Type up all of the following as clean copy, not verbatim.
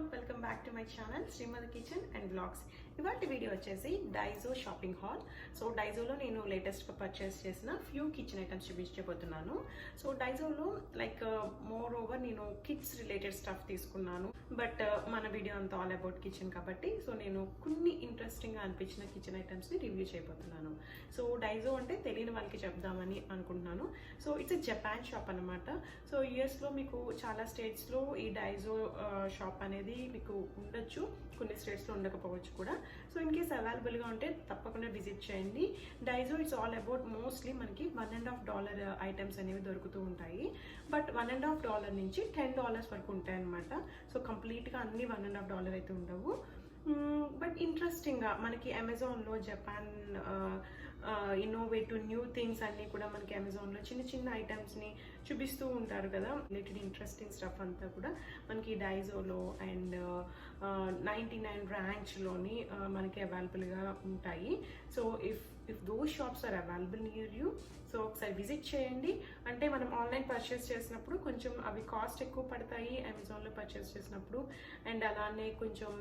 Welcome back to my channel Srimathi kitchen and blogs. ఇవాటి video వచ్చేసి Daiso shopping haul. So డైజోలో నేను లేటెస్ట్గా పర్చేస్ చేసిన ఫ్యూ కిచెన్ ఐటమ్స్ చూపించబోతున్నాను. సో డైజోలో లైక్ మోర్ ఓవర్ నేను కిడ్స్ రిలేటెడ్ స్టఫ్ తీసుకున్నాను. బట్ మన వీడియో అంతా ఆల్ అబౌట్ కిచెన్ కాబట్టి సో నేను కొన్ని ఇంట్రెస్టింగ్గా అనిపించిన కిచెన్ ఐటమ్స్ని రివ్యూ చేయబోతున్నాను. సో డైజో అంటే తెలియని వాళ్ళకి చెప్దామని అనుకుంటున్నాను. So it's a Japan shop అనమాట. సో యూఎస్లో మీకు చాలా స్టేట్స్లో ఈ డైజో షాప్ అనేది మీకు ఉండొచ్చు, కొన్ని స్టేట్స్లో ఉండకపోవచ్చు కూడా. సో ఇన్ కేస్ అవైలబుల్గా ఉంటే తప్పకుండా విజిట్ చేయండి. Dizo it's all about mostly మనకి $1.5 ఐటమ్స్ అనేవి దొరుకుతూ ఉంటాయి. బట్ $1.5 నుంచి $10 వరకు ఉంటాయి అనమాట. సో కంప్లీట్గా అన్ని $1.5 అయితే ఉండవు. బట్ ఇంట్రెస్టింగ్గా మనకి అమెజాన్లో జపాన్ ఇన్నోవేటివ్ న్యూ థింగ్స్ అన్నీ కూడా మనకి అమెజాన్లో చిన్న చిన్న ఐటమ్స్ని చూపిస్తూ ఉంటారు కదా. రిలేటెడ్ ఇంట్రెస్టింగ్ స్టఫ్ అంతా కూడా మనకి డైజోలో అండ్ 99 ర్యాంచ్లోని మనకి అవైలబుల్గా ఉంటాయి. So if those shops are available near you, so ఒకసారి విజిట్ చేయండి. అంటే మనం ఆన్లైన్ పర్చేస్ చేసినప్పుడు కొంచెం అవి కాస్ట్ ఎక్కువ పడతాయి అమెజాన్లో పర్చేస్ చేసినప్పుడు. అండ్ అలానే కొంచెం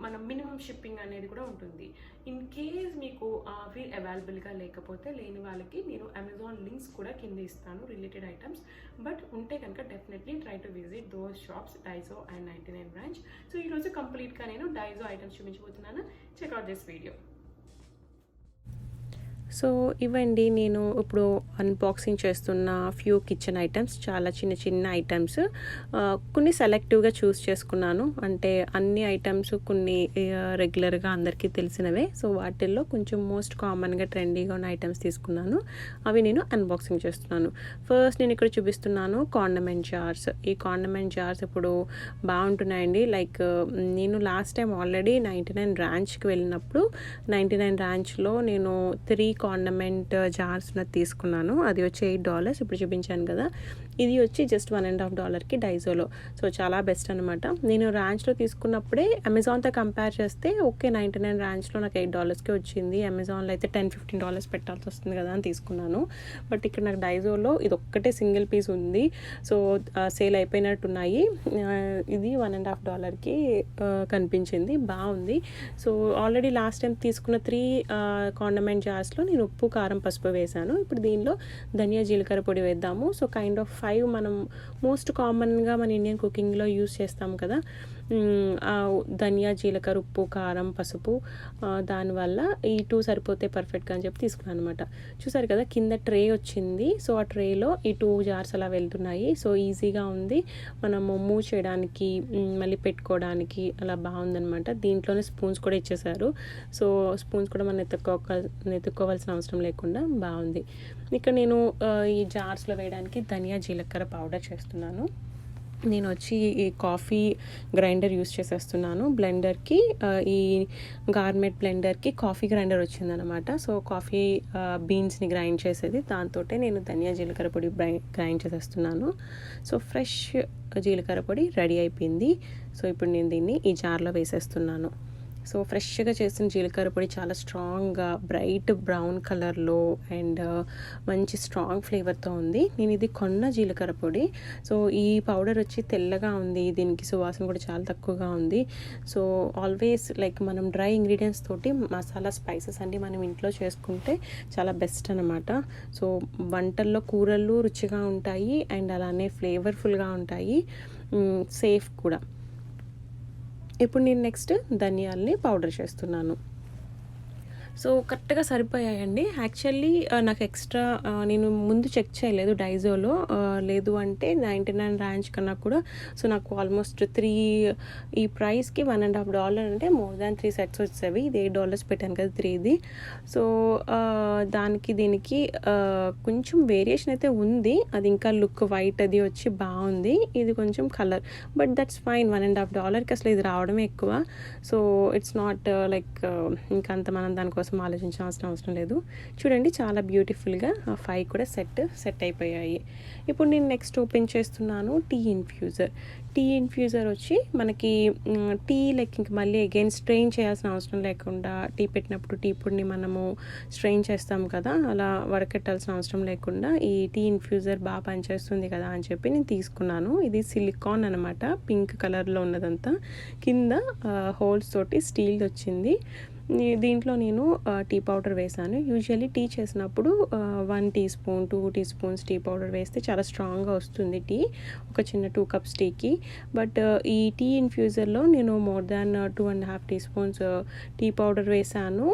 మనం మినిమం షిప్పింగ్ అనేది కూడా ఉంటుంది. ఇన్ కేస్ మీకు అవి అవైలబుల్గా లేకపోతే లేని వాళ్ళకి నేను అమెజాన్ లింక్స్ కూడా కింద ఇస్తాను రిలేటెడ్ ఐటమ్స్. బట్ ఉంటే కనుక definitely try to visit those shops Daiso and 99 branch. So ఈరోజు కంప్లీట్గా నేను డైజో ఐటమ్స్ చూపించబోతున్నాను. Check out this video. సో ఇవండి నేను ఇప్పుడు అన్బాక్సింగ్ చేస్తున్న ఫ్యూ కిచెన్ ఐటమ్స్, చాలా చిన్న చిన్న ఐటమ్స్. కొన్ని సెలెక్టివ్గా చూస్ చేసుకున్నాను. అంటే అన్ని ఐటమ్స్ కొన్ని రెగ్యులర్గా అందరికీ తెలిసినవే. సో వాటిల్లో కొంచెం మోస్ట్ కామన్గా ట్రెండీగా ఉన్న ఐటమ్స్ తీసుకున్నాను. అవి నేను అన్బాక్సింగ్ చేస్తున్నాను. ఫస్ట్ నేను ఇక్కడ చూపిస్తున్నాను కాండిమెంట్ జార్స్. ఈ కాండిమెంట్ జార్స్ ఇప్పుడు బాగుంటున్నాయండి. లైక్ నేను లాస్ట్ టైం ఆల్రెడీ 99 ర్యాంచ్కి వెళ్ళినప్పుడు 99 ర్యాంచ్లో నేను 3 కాండిమెంట్ జార్స్ తీసుకున్నాను. అది వచ్చి $8. ఇప్పుడు చూపించాను కదా, ఇది వచ్చి జస్ట్ $1.5కి డైజోలో. సో చాలా బెస్ట్ అనమాట. నేను ర్యాంచ్లో తీసుకున్నప్పుడే అమెజాన్తో కంపేర్ చేస్తే ఓకే, 99 ర్యాంచ్లో నాకు $8కే వచ్చింది. అమెజాన్లో అయితే $10-15 పెట్టాల్సి వస్తుంది కదా అని తీసుకున్నాను. బట్ ఇక్కడ నాకు డైజోలో ఇది ఒక్కటే సింగిల్ పీస్ ఉంది. సో సేల్ అయిపోయినట్టున్నాయి. ఇది $1.5కి కనిపించింది, బాగుంది. సో ఆల్రెడీ లాస్ట్ టైం తీసుకున్న 3 కాండిమెంట్ జార్స్లో నేను ఉప్పు, కారం, పసుపు వేసాను. ఇప్పుడు దీనిలో ధనియా, జీలకర్ర పొడి వేద్దాము. సో కైండ్ ఆఫ్ 5 మనం మోస్ట్ కామన్గా మన ఇండియన్ కుకింగ్లో యూస్ చేస్తాం కదా, ధనియా, జీలకర్ర, ఉప్పు, కారం, పసుపు. దానివల్ల ఈ 2 సరిపోతే పర్ఫెక్ట్గా అని చెప్పి తీసుకున్నాను అనమాట. చూసారు కదా కింద ట్రే వచ్చింది. సో ఆ ట్రేలో ఈ 2 జార్స్ అలా వెళ్తున్నాయి. సో ఈజీగా ఉంది, మనము మూవ్ చేయడానికి మళ్ళీ పెట్టుకోవడానికి అలా బాగుందనమాట. దీంట్లోనే స్పూన్స్ కూడా ఇచ్చేసారు. సో స్పూన్స్ కూడా మనం ఎత్తుక్కోవాల్సిన అవసరం లేకుండా బాగుంది. ఇక్కడ నేను ఈ జార్స్లో వేయడానికి ధనియా, జీలకర్ర పౌడర్ చేస్తున్నాను. నేను వచ్చి ఈ కాఫీ గ్రైండర్ యూస్ చేసేస్తున్నాను. బ్లెండర్కి ఈ గార్మెంట్ బ్లెండర్కి కాఫీ గ్రైండర్ వచ్చిందనమాట. సో కాఫీ బీన్స్ని గ్రైండ్ చేసేది, దాంతో నేను ధనియా, జీలకర్ర పొడి గ్రైండ్ చేసేస్తున్నాను. సో ఫ్రెష్ జీలకర్ర పొడి రెడీ అయిపోయింది. సో ఇప్పుడు నేను దీన్ని ఈ జార్లో వేసేస్తున్నాను. సో ఫ్రెష్గా చేసిన జీలకర్ర పొడి చాలా స్ట్రాంగ్గా బ్రైట్ బ్రౌన్ కలర్లో అండ్ మంచి స్ట్రాంగ్ ఫ్లేవర్తో ఉంది. నేను ఇది కొన్న జీలకర్ర పొడి. సో ఈ పౌడర్ వచ్చి తెల్లగా ఉంది, దీనికి సువాసన కూడా చాలా తక్కువగా ఉంది. సో ఆల్వేస్ లైక్ మనం డ్రై ఇంగ్రీడియంట్స్ తోటి మసాలా స్పైసెస్ అన్నీ మనం ఇంట్లో చేసుకుంటే చాలా బెస్ట్ అనమాట. సో వంటల్లో కూరలు రుచిగా ఉంటాయి అండ్ అలానే ఫ్లేవర్ఫుల్గా ఉంటాయి, సేఫ్ కూడా. ఇప్పుడు నేను నెక్స్ట్ ధనియాల్ని పౌడర్ చేస్తున్నాను. సో కరెక్ట్గా సరిపోయాయండి. యాక్చువల్లీ నాకు ఎక్స్ట్రా నేను ముందు చెక్ చేయలేదు డైజోలో, లేదు అంటే 99 ర్యాంచ్ కన్నా కూడా. సో నాకు ఆల్మోస్ట్ 3 ఈ ప్రైస్కి $1.5 అంటే మోర్ దాన్ 3 సెట్స్ వచ్చేవి. ఇది $8 పెట్టాను కదా 3ది. సో దానికి దీనికి కొంచెం వేరియేషన్ అయితే ఉంది. అది ఇంకా లుక్ వైట్ అది వచ్చి బాగుంది, ఇది కొంచెం కలర్. బట్ దట్స్ ఫైన్, $1.5కి అసలు ఇది రావడమే ఎక్కువ. సో ఇట్స్ నాట్ లైక్ ఇంకంత మనం దానికోసం కోసం ఆలోచించాల్సిన అవసరం లేదు. చూడండి చాలా బ్యూటిఫుల్గా ఆ 5 కూడా సెట్ అయిపోయాయి. ఇప్పుడు నేను నెక్స్ట్ ఓపెన్ చేస్తున్నాను టీ ఇన్ఫ్యూజర్ వచ్చి మనకి టీ లైక్ ఇంక మళ్ళీ అగైన్ స్ట్రెయిన్ చేయాల్సిన అవసరం లేకుండా, టీ పెట్టినప్పుడు టీ పొడిని మనము స్ట్రెయిన్ చేస్తాం కదా, అలా వడకెట్టాల్సిన అవసరం లేకుండా ఈ టీ ఇన్ఫ్యూజర్ బాగా పనిచేస్తుంది కదా అని చెప్పి నేను తీసుకున్నాను. ఇది సిలికాన్ అనమాట, పింక్ కలర్లో ఉన్నదంతా, కింద హోల్స్ తోటి స్టీల్ వచ్చింది. దీంట్లో నేను టీ పౌడర్ వేసాను. యూజువల్లీ టీ చేసినప్పుడు 1 teaspoon 2 teaspoons tea powder వేస్తే చాలా స్ట్రాంగ్గా వస్తుంది టీ, ఒక చిన్న 2 కప్స్ టీకి. బట్ ఈ టీ ఇన్ఫ్యూజర్లో నేను more than 2.5 teaspoons tea powder వేసాను.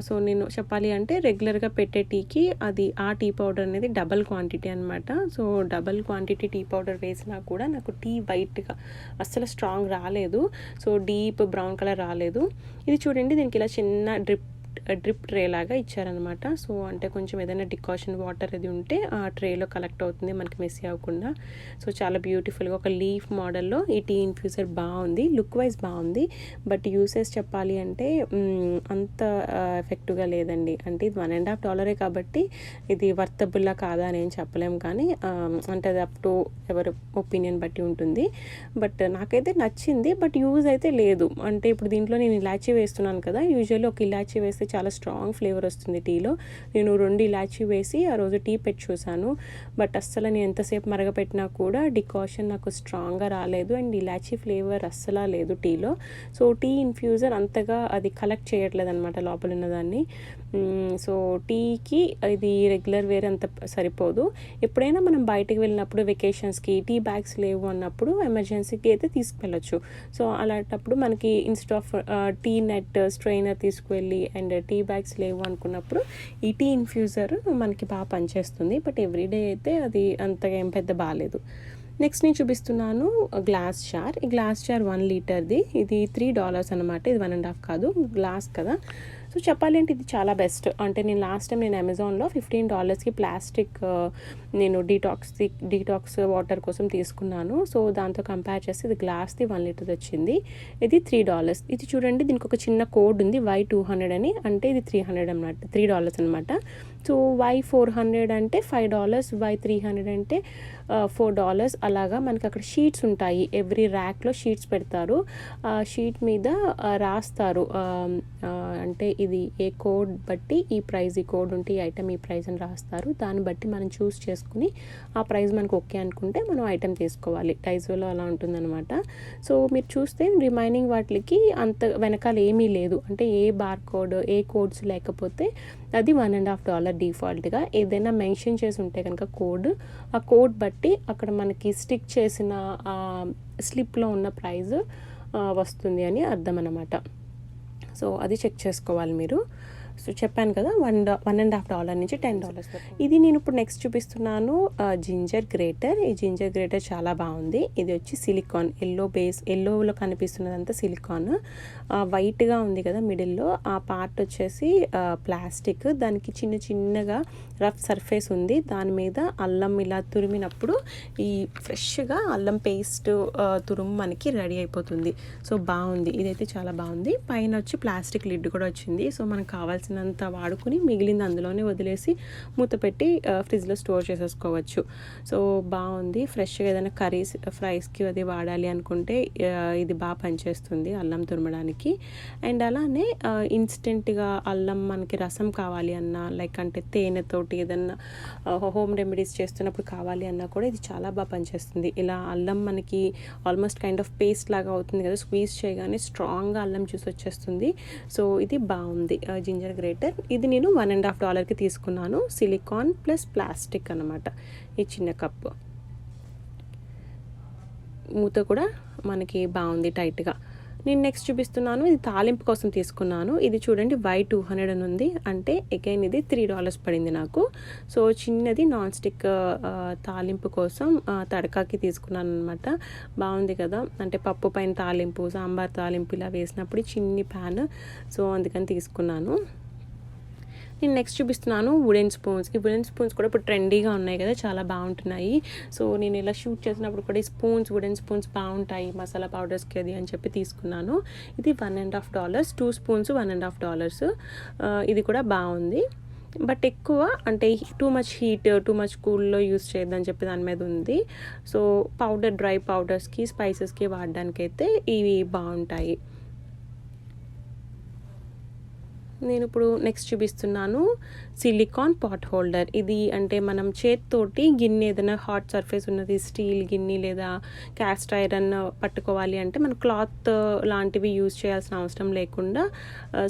సో నేను చెప్పాలి అంటే రెగ్యులర్గా పెట్టే టీకి అది ఆ టీ పౌడర్ అనేది డబల్ క్వాంటిటీ అనమాట. So double quantity tea powder వేసినా కూడా నాకు టీ వైట్గా అస్సలు స్ట్రాంగ్ రాలేదు, సో డీప్ బ్రౌన్ కలర్ రాలేదు. ఇది చూడండి, దీనికి ఇలా చిన్న డ్రిప్ ట్రే లాగా ఇచ్చారనమాట. సో అంటే కొంచెం ఏదైనా డికాషన్ వాటర్ అది ఉంటే ఆ ట్రేలో కలెక్ట్ అవుతుంది, మనకి మెస్సీ అవ్వకుండా. సో చాలా బ్యూటిఫుల్గా ఒక లీఫ్ మోడల్లో ఈ టీ ఇన్ఫ్యూజర్ బాగుంది, లుక్ వైజ్ బాగుంది. బట్ యూసేజ్ చెప్పాలి అంటే అంత ఎఫెక్టివ్గా లేదండి. అంటే ఇది $1.5 కాబట్టి ఇది వర్తబుల్లా కాదా అని ఏం చెప్పలేము, కానీ అంటే అది అప్ టు ఎవరి ఒపీనియన్ బట్టి ఉంటుంది. బట్ నాకైతే నచ్చింది, బట్ యూజ్ అయితే లేదు. అంటే ఇప్పుడు దీంట్లో నేను ఇలాచీ వేస్తున్నాను కదా, యూజువల్లీ ఒక ఇలాచీ వేస్తే చాలా స్ట్రాంగ్ ఫ్లేవర్ వస్తుంది టీలో. నేను 2 ఇలాచీ వేసి ఆ రోజు టీ పెట్టి చూసాను, బట్ అస్సలు నేను ఎంతసేపు మరగపెట్టినా కూడా డికాషన్ నాకు స్ట్రాంగ్గా రాలేదు, అండ్ ఇలాచీ ఫ్లేవర్ అస్సలా లేదు టీలో. సో టీ ఇన్ఫ్యూజర్ అంతగా అది కలెక్ట్ చేయట్లేదు అనమాట లోపల ఉన్నదాన్ని. సో టీకి ఇది రెగ్యులర్ వేర్ అంత సరిపోదు. ఎప్పుడైనా మనం బయటకు వెళ్ళినప్పుడు వెకేషన్స్కి టీ బ్యాగ్స్ లేవు అన్నప్పుడు ఎమర్జెన్సీకి అయితే తీసుకువెళ్ళచ్చు. సో అలాంటప్పుడు మనకి instead of tea net strainer తీసుకువెళ్ళి అండ్ టీ బ్యాగ్స్ లేవు అనుకున్నప్పుడు ఈ టీ ఇన్ఫ్యూజర్ మనకి బాగా పనిచేస్తుంది. బట్ ఎవ్రీడే అయితే అది అంతగా ఏం పెద్ద బాగాలేదు. నెక్స్ట్ నేను చూపిస్తున్నాను గ్లాస్ జార్. ఈ గ్లాస్ జార్ 1 లీటర్ది, ఇది $3 అనమాట, ఇది 1.5 కాదు, గ్లాస్ కదా. సో చెప్పాలి అంటే ఇది చాలా బెస్ట్. అంటే నేను లాస్ట్ టైం నేను అమెజాన్లో $15కి ప్లాస్టిక్ నేను డీటాక్స్ వాటర్ కోసం తీసుకున్నాను. సో దాంతో కంపేర్ చేస్తే ఇది గ్లాస్ది 1 లీటర్ వచ్చింది, ఇది $3. ఇది చూడండి, దీనికి ఒక చిన్న కోడ్ ఉంది Y200 అని, అంటే ఇది $3 అనమాట. సో Y400 అంటే $5, Y300 అంటే $4. అలాగా మనకి అక్కడ షీట్స్ ఉంటాయి, ఎవ్రీ ర్యాక్లో షీట్స్ పెడతారు. ఆ షీట్ మీద రాస్తారు అంటే ఇది ఏ కోడ్ బట్టి ఈ ప్రైస్, ఈ కోడ్ ఉంటే ఈ ఐటమ్ ఈ ప్రైస్ అని రాస్తారు. దాన్ని బట్టి మనం చూస్ చేసుకుని ఆ ప్రైస్ మనకు ఓకే అనుకుంటే మనం ఐటమ్ తీసుకోవాలి. డైజోలో అలా ఉంటుందన్నమాట. సో మీరు చూస్తే రిమైనింగ్ వాటికి అంత వెనకాల ఏమీ లేదు, అంటే ఏ బార్ కోడ్ ఏ కోడ్స్ లేకపోతే అది $1.5 డిఫాల్ట్గా. ఏదైనా మెన్షన్ చేసి ఉంటే కనుక ఆ కోడ్ బట్టి అక్కడ మనకి స్టిక్ చేసిన స్లిప్లో ఉన్న ప్రైస్ వస్తుంది అని అర్థం అన్నమాట. సో అది చెక్ చేసుకోవాలి మీరు. సో చెప్పాను కదా $1.5 నుంచి $10. ఇది నేను ఇప్పుడు నెక్స్ట్ చూపిస్తున్నాను జింజర్ గ్రేటర్. ఈ జింజర్ గ్రేటర్ చాలా బాగుంది. ఇది వచ్చి సిలికాన్, ఎల్లోలో కనిపిస్తున్నదంతా సిలికాన్. వైట్గా ఉంది కదా మిడిల్లో, ఆ పార్ట్ వచ్చేసి ప్లాస్టిక్. దానికి చిన్నగా రఫ్ సర్ఫేస్ ఉంది, దాని మీద అల్లం ఇలా తురిమినప్పుడు ఈ ఫ్రెష్గా అల్లం పేస్ట్ తురుము మనకి రెడీ అయిపోతుంది. సో బాగుంది, ఇదైతే చాలా బాగుంది. పైన వచ్చి ప్లాస్టిక్ లిడ్ కూడా వచ్చింది. సో మనకు కావాల్సినంత వాడుకుని మిగిలింది అందులోనే వదిలేసి మూత పెట్టి ఫ్రిడ్జ్లో స్టోర్ చేసేసుకోవచ్చు. సో బాగుంది. ఫ్రెష్గా ఏదైనా కర్రీస్ ఫ్రైస్కి అది వాడాలి అనుకుంటే ఇది బాగా పనిచేస్తుంది అల్లం తురమడానికి. అండ్ అలానే ఇన్స్టెంట్గా అల్లం మనకి రసం కావాలి అన్నా, లైక్ అంటే తేనెతోటి ఏదన్నా హోమ్ రెమెడీస్ చేస్తున్నప్పుడు కావాలి అన్నా కూడా ఇది చాలా బాగా పనిచేస్తుంది. ఇలా అల్లం మనకి ఆల్మోస్ట్ కైండ్ ఆఫ్ పేస్ట్ లాగా అవుతుంది కదా, స్క్వీజ్ చేయగానే స్ట్రాంగ్గా అల్లం జ్యూస్ వచ్చేస్తుంది. సో ఇది బాగుంది జింజర్ గ్రేటర్. ఇది నేను $1.5కి తీసుకున్నాను. సిలికాన్ ప్లస్ ప్లాస్టిక్ అన్నమాట. ఈ చిన్న కప్పు మూత కూడా మనకి బాగుంది టైట్గా. నేను నెక్స్ట్ చూపిస్తున్నాను, ఇది తాలింపు కోసం తీసుకున్నాను. ఇది చూడండి Y200 అని ఉంది, అంటే అగైన్ ఇది $3 పడింది నాకు. సో చిన్నది నాన్ స్టిక్ తాలింపు కోసం తడకాకి తీసుకున్నాను అనమాట. బాగుంది కదా, అంటే పప్పు పైన తాలింపు, సాంబార్ తాలింపు ఇలా వేసినప్పుడు చిన్ని ప్యాన్, సో అందుకని తీసుకున్నాను. నేను నెక్స్ట్ చూపిస్తున్నాను వుడెన్ స్పూన్స్. ఈ వుడెన్ స్పూన్స్ కూడా ఇప్పుడు ట్రెండీగా ఉన్నాయి కదా, చాలా బాగుంటున్నాయి. సో నేను ఇలా షూట్ చేసినప్పుడు కూడా ఈ వుడెన్ స్పూన్స్ బాగుంటాయి మసాలా పౌడర్స్కి అది అని చెప్పి తీసుకున్నాను. ఇది $1.50, 2 స్పూన్స్ $1.50. ఇది కూడా బాగుంది. బట్ ఎక్కువ అంటే too much heat, too much కూల్లో యూస్ చేయొద్దని చెప్పి దాని మీద ఉంది. సో డ్రై పౌడర్స్కి, స్పైసెస్కి వాడడానికైతే ఇవి బాగుంటాయి. నేను ఇప్పుడు నెక్స్ట్ చూపిస్తున్నాను సిలికాన్ పాట్ హోల్డర్. ఇది అంటే మనం చేతితోటి గిన్నె ఏదైనా హాట్ సర్ఫేస్ ఉన్నది, స్టీల్ గిన్నె లేదా క్యాస్ట్ ఐరన్ పట్టుకోవాలి అంటే మనం క్లాత్ లాంటివి యూజ్ చేయాల్సిన అవసరం లేకుండా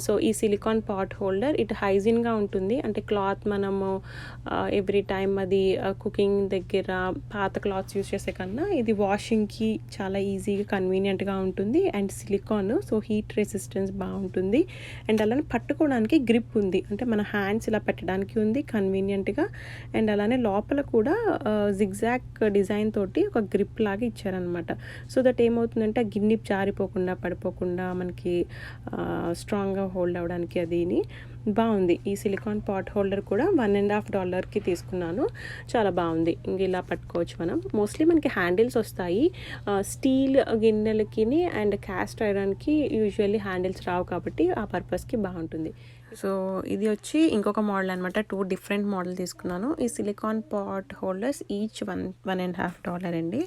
సో ఈ సిలికాన్ పాట్ హోల్డర్ ఇటు హైజీన్గా ఉంటుంది. అంటే క్లాత్ మనము ఎవ్రీ టైం అది కుకింగ్ దగ్గర పాత క్లాత్స్ యూజ్ చేసే కన్నా ఇది వాషింగ్కి చాలా ఈజీగా కన్వీనియంట్గా ఉంటుంది. And silicon so heat resistance బాగుంటుంది. అండ్ అలానే పట్టుకోవడానికి గ్రిప్ ఉంది, అంటే మన హ్యాండ్స్ ఇలా పెట్టడానికి ఉంది కన్వీనియంట్గా. అండ్ అలానే లోపల కూడా జిగ్జాగ్ డిజైన్ తోటి ఒక గ్రిప్ లాగా ఇచ్చారనమాట. సో దట్ ఏమవుతుందంటే ఆ గిన్నె జారిపోకుండా పడిపోకుండా మనకి స్ట్రాంగ్గా హోల్డ్ అవ్వడానికి అదిని బాగుంది. ఈ సిలికాన్ పాట్ హోల్డర్ కూడా $1.50కి తీసుకున్నాను. చాలా బాగుంది. ఇంక ఇలా పట్టుకోవచ్చు మనం. మోస్ట్లీ మనకి హ్యాండిల్స్ వస్తాయి స్టీల్ గిన్నెలకి అండ్ క్యాస్ట్ ఐరన్కి యూజువల్లీ హ్యాండిల్స్ రావు కాబట్టి ఆ పర్పస్కి బాగుంటుంది. సో ఇది వచ్చి ఇంకొక మోడల్ అనమాట. 2 డిఫరెంట్ మోడల్ తీసుకున్నాను. ఈ సిలికాన్ పాట్ హోల్డర్స్ ఈచ్ $1.50 అండి.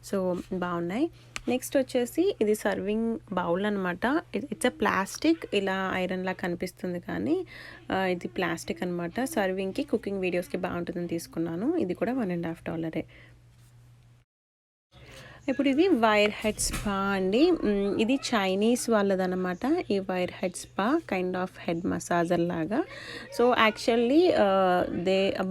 సో బాగున్నాయి. నెక్స్ట్ వచ్చేసి ఇది సర్వింగ్ బౌల్ అనమాట. ఇట్స్ ఎ ప్లాస్టిక్, ఇలా ఐరన్లా కనిపిస్తుంది కానీ ఇది ప్లాస్టిక్ అనమాట. సర్వింగ్కి, కుకింగ్ వీడియోస్కి బాగుంటుందని తీసుకున్నాను. ఇది కూడా $1.50. ఇప్పుడు ఇది వైర్ హెడ్ స్పా అండి. ఇది చైనీస్ వాళ్ళదనమాట. ఈ wire head spa kind of head massager లాగా. సో యాక్చువల్లీ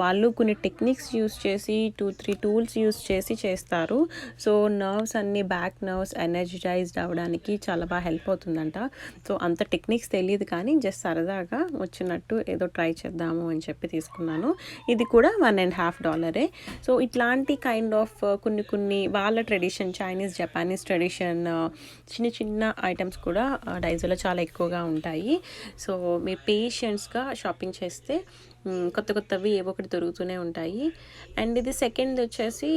వాళ్ళు కొన్ని టెక్నిక్స్ యూస్ చేసి 2-3 టూల్స్ యూస్ చేసి చేస్తారు. సో నర్వ్స్ అన్ని, బ్యాక్ నర్వ్స్ ఎనర్జైజ్డ్ అవ్వడానికి చాలా బాగా హెల్ప్ అవుతుందంట. సో అంత టెక్నిక్స్ తెలియదు కానీ జస్ట్ సరదాగా వచ్చినట్టు ఏదో ట్రై చేద్దాము అని చెప్పి తీసుకున్నాను. ఇది కూడా $1.50. సో ఇట్లాంటి కైండ్ ఆఫ్ కొన్ని వాళ్ళ ట్రెడిషన్, చైనీస్, జపానీస్ ట్రెడిషన్ చిన్న చిన్న ఐటమ్స్ కూడా డైజోలో చాలా ఎక్కువగా ఉంటాయి. సో మీరు పేషెంట్స్గా షాపింగ్ చేస్తే కొత్తవి ఏవో ఒకటి దొరుకుతూనే ఉంటాయి. అండ్ ఇది సెకండ్ వచ్చేసి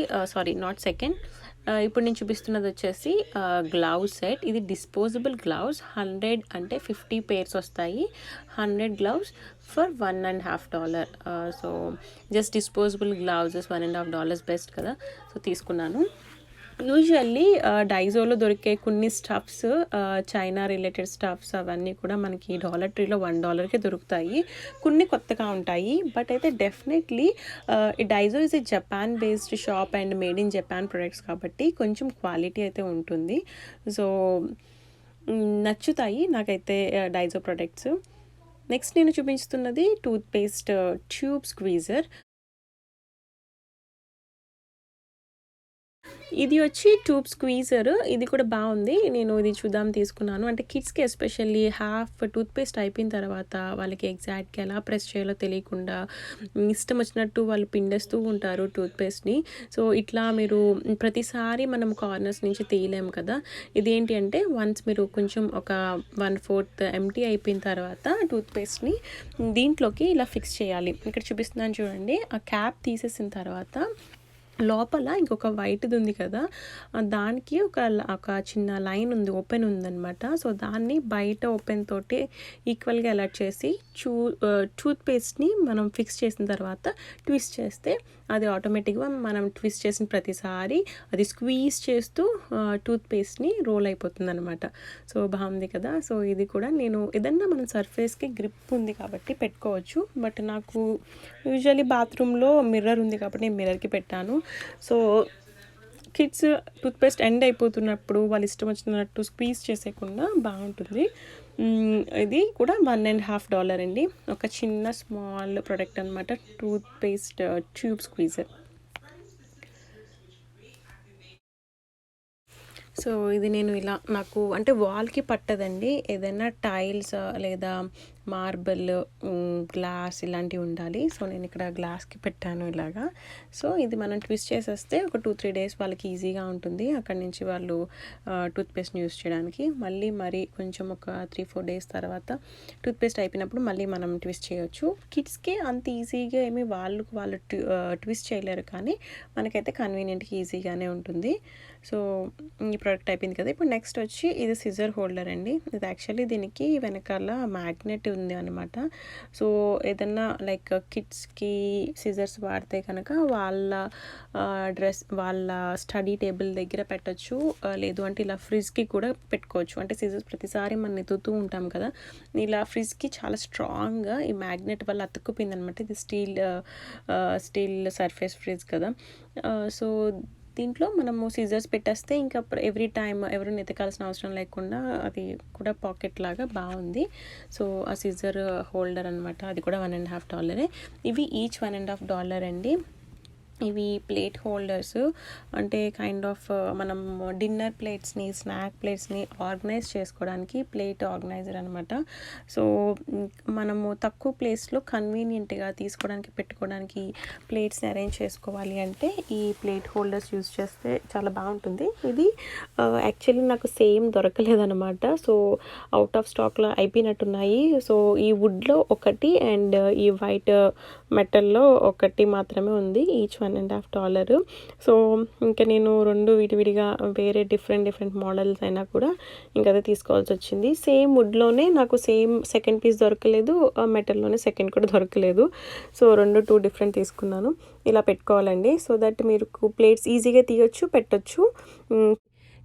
ఇప్పుడు నేను చూపిస్తున్నది వచ్చేసి గ్లౌజ్ సెట్. ఇది డిస్పోజబుల్ గ్లౌజ్. 100 అంటే 50 పేర్స్ వస్తాయి. 100 gloves for $1.50. So just disposable gloves $1.50 best కదా. సో తీసుకున్నాను. యూజువల్లీ డైజోలో దొరికే కొన్ని స్టఫ్స్, చైనా రిలేటెడ్ స్టఫ్స్ అవన్నీ కూడా మనకి డాలర్ ట్రీలో $1కి దొరుకుతాయి. కొన్ని కొత్తగా ఉంటాయి. బట్ అయితే డెఫినెట్లీ ఈ Daiso is a Japan based shop and made in Japan products కాబట్టి కొంచెం క్వాలిటీ అయితే ఉంటుంది. సో నచ్చుతాయి నాకైతే డైజో ప్రొడక్ట్స్. నెక్స్ట్ నేను చూపిస్తున్నది టూత్పేస్ట్ ట్యూబ్ స్క్వీజర్. ఇది వచ్చి ట్యూబ్ స్క్వీజర్. ఇది కూడా బాగుంది. నేను ఇది చూద్దాం తీసుకున్నాను. అంటే కిడ్స్కి ఎస్పెషల్లీ హాఫ్ టూత్పేస్ట్ అయిపోయిన తర్వాత వాళ్ళకి ఎగ్జాక్ట్గా ఎలా ప్రెస్ చేయాలో తెలియకుండా ఇష్టం వచ్చినట్టు వాళ్ళు పిండేస్తూ ఉంటారు టూత్పేస్ట్ని. సో ఇట్లా మీరు ప్రతిసారి మనం కార్నర్స్ నుంచి తీయలేము కదా. ఇదేంటి అంటే వన్స్ మీరు కొంచెం ఒక 1/4 ఎంటీ అయిపోయిన తర్వాత టూత్పేస్ట్ని దీంట్లోకి ఇలా ఫిక్స్ చేయాలి. ఇక్కడ చూపిస్తున్నాను చూడండి. ఆ క్యాప్ తీసేసిన తర్వాత లోపల ఇంకొక వైట్ది ఉంది కదా, దానికి ఒక చిన్న లైన్ ఉంది, ఓపెన్ ఉందన్నమాట. సో దాన్ని బయట ఓపెన్ తోటి ఈక్వల్గా అలర్ట్ చేసి టూత్పేస్ట్ని మనం ఫిక్స్ చేసిన తర్వాత ట్విస్ట్ చేస్తే అది ఆటోమేటిక్గా మనం ట్విస్ట్ చేసిన ప్రతిసారి అది స్క్వీజ్ చేస్తూ టూత్పేస్ట్ని రోల్ అయిపోతుంది అనమాట. సో బాగుంది కదా. సో ఇది కూడా నేను ఏదన్నా మనం సర్ఫేస్కి గ్రిప్ ఉంది కాబట్టి పెట్టుకోవచ్చు. బట్ నాకు యూజువల్లీ బాత్రూంలో మిర్రర్ ఉంది కాబట్టి నేను మిర్రర్కి పెట్టాను. సో కిడ్స్ టూత్పేస్ట్ ఎండ్ అయిపోతున్నప్పుడు వాళ్ళు ఇష్టం వచ్చినట్టు స్క్వీజ్ చేసేయకుండా బాగుంటుంది. ఇది కూడా $1.50 అండి. ఒక చిన్న స్మాల్ ప్రోడక్ట్ అనమాట, టూత్పేస్ట్ ట్యూబ్ స్క్వీజర్. సో ఇది నేను ఇలా నాకు అంటే వాల్కి పట్టదండి, ఏదైనా టైల్స్ లేదా మార్బుల్, గ్లాస్ ఇలాంటివి ఉండాలి. సో నేను ఇక్కడ గ్లాస్కి పెట్టాను ఇలాగా. సో ఇది మనం ట్విస్ట్ చేసేస్తే ఒక 2-3 డేస్ వాళ్ళకి ఈజీగా ఉంటుంది. అక్కడి నుంచి వాళ్ళు టూత్పేస్ట్ని యూస్ చేయడానికి. మరి కొంచెం ఒక 3-4 డేస్ తర్వాత టూత్పేస్ట్ అయిపోయినప్పుడు మళ్ళీ మనం ట్విస్ట్ చేయొచ్చు. కిడ్స్కి అంత ఈజీగా ఏమి వాళ్ళు ట్విస్ట్ చేయలేరు, కానీ మనకైతే కన్వీనియంట్గా ఈజీగానే ఉంటుంది. సో ఈ ప్రోడక్ట్ అయిపోయింది కదా. ఇప్పుడు నెక్స్ట్ వచ్చి ఇది సిజర్ హోల్డర్ అండి. ఇది యాక్చువల్లీ దీనికి వెనకాల మ్యాగ్నెట్ ఉంది అనమాట. సో ఏదన్నా లైక్ కిడ్స్కి సిజర్స్ వాడితే కనుక వాళ్ళ వాళ్ళ స్టడీ టేబుల్ దగ్గర పెట్టచ్చు, లేదు అంటే ఇలా ఫ్రిడ్జ్కి కూడా పెట్టుకోవచ్చు. అంటే సిజర్స్ ప్రతిసారి మనం ఎత్తుతూ ఉంటాం కదా, ఇలా ఫ్రిడ్జ్కి చాలా స్ట్రాంగ్గా ఈ మ్యాగ్నెట్ వల్ల అతుక్కుపోయింది అనమాట. ఇది స్టీల్ సర్ఫేస్ ఫ్రిడ్జ్ కదా. సో దీంట్లో మనము సీజర్స్ పెట్టేస్తే ఇంకా ఎవ్రీ టైం ఎవరు ఎతకాల్సిన అవసరం లేకుండా అది కూడా పాకెట్ లాగా బాగుంది. సో ఆ సీజర్ హోల్డర్ అనమాట, అది కూడా $1.5. ఇవి ఈచ్ $1.5 అండి. ఇవి ప్లేట్ హోల్డర్స్, అంటే కైండ్ ఆఫ్ మనం డిన్నర్ ప్లేట్స్ని, స్నాక్ ప్లేట్స్ని ఆర్గనైజ్ చేసుకోవడానికి ప్లేట్ ఆర్గనైజర్ అనమాట. సో మనము తక్కువ ప్లేస్లో కన్వీనియంట్గా తీసుకోవడానికి, పెట్టుకోవడానికి ప్లేట్స్ని అరేంజ్ చేసుకోవాలి అంటే ఈ ప్లేట్ హోల్డర్స్ యూజ్ చేస్తే చాలా బాగుంటుంది. ఇది యాక్చువల్లీ నాకు సేమ్ దొరకలేదనమాట. సో అవుట్ ఆఫ్ స్టాక్లో అయిపోయినట్టున్నాయి. సో ఈ వుడ్లో ఒకటి అండ్ ఈ వైట్ మెటల్లో ఒకటి మాత్రమే ఉంది, ఈచ్ $1.5. సో ఇంకా నేను రెండు విడివిడిగా వేరే డిఫరెంట్ మోడల్స్ అయినా కూడా ఇంకా అదే తీసుకోవాల్సి వచ్చింది. సేమ్ వుడ్లోనే నాకు సేమ్ సెకండ్ పీస్ దొరకలేదు, మెటల్లోనే సెకండ్ కూడా దొరకలేదు. సో 2 డిఫరెంట్ తీసుకున్నాను. ఇలా పెట్టుకోవాలండి, సో దట్ మీరు ప్లేట్స్ ఈజీగా తీయొచ్చు, పెట్టొచ్చు.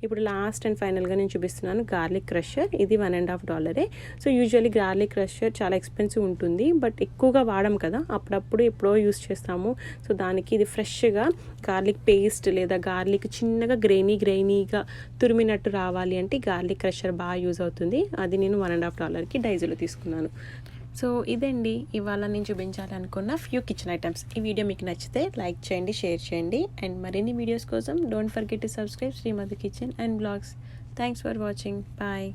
ఇప్పుడు లాస్ట్ అండ్ ఫైనల్గా నేను చూపిస్తున్నాను గార్లిక్ క్రషర్. ఇది $1.5. సో యూజువల్లీ గార్లిక్ క్రషర్ చాలా ఎక్స్పెన్సివ్ ఉంటుంది, బట్ ఎక్కువగా వాడము కదా, అప్పుడప్పుడు ఎప్పుడో యూస్ చేస్తాము. సో దానికి ఇది ఫ్రెష్గా గార్లిక్ పేస్ట్ లేదా గార్లిక్ చిన్నగా గ్రెయినీగా తురిమినట్టు రావాలి అంటే గార్లిక్ క్రషర్ బాగా యూజ్ అవుతుంది. అది నేను $1.5కి డైజోలో తీసుకున్నాను. సో ఇదండి ఇవాళ నేను చూపించాలనుకున్న ఫ్యూ కిచెన్ ఐటమ్స్. ఈ వీడియో మీకు నచ్చితే లైక్ చేయండి, షేర్ చేయండి, అండ్ మరిన్ని వీడియోస్ కోసం don't forget to subscribe Srimathi kitchen and blogs. Thanks for watching. Bye.